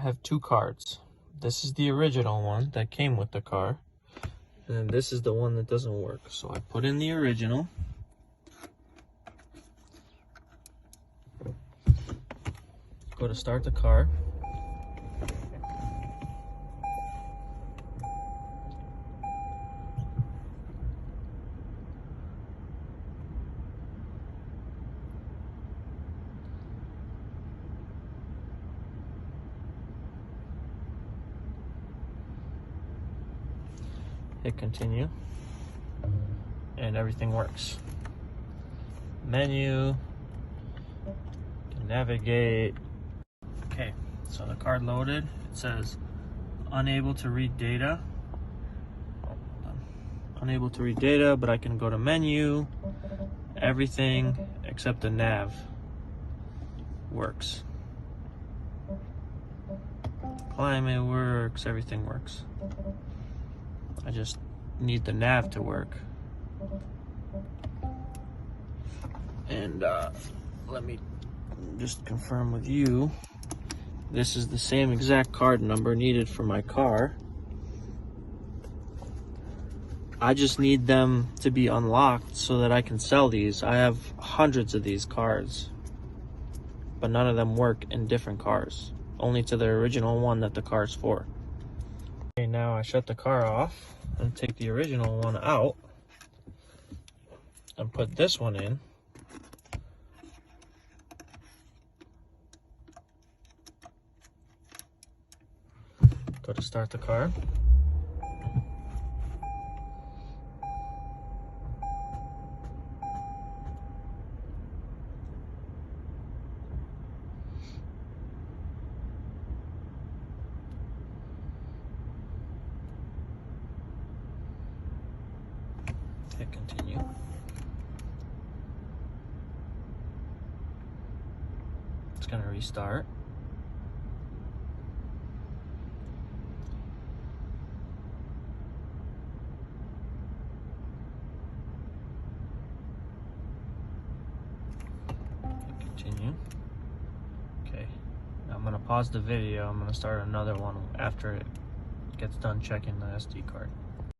have two cards. This is the original one that came with the car, and this is the one that doesn't work. So I put in the original. Go to start the car. Hit continue, and everything works. Menu, navigate. Okay, so the card loaded. It says unable to read data. Unable to read data, but I can go to menu. Everything except the nav works. Climate works, everything works. I just need the nav to work. And let me just confirm with you. This is the same exact card number needed for my car. I just need them to be unlocked so that I can sell these. I have hundreds of these cards, but none of them work in different cars, only to the original one that the car is for. Okay, now I shut the car off and take the original one out and put this one in. Go to start the car. Hit continue. It's gonna restart. Continue. Okay, now I'm gonna pause the video. I'm gonna start another one after it gets done checking the SD card.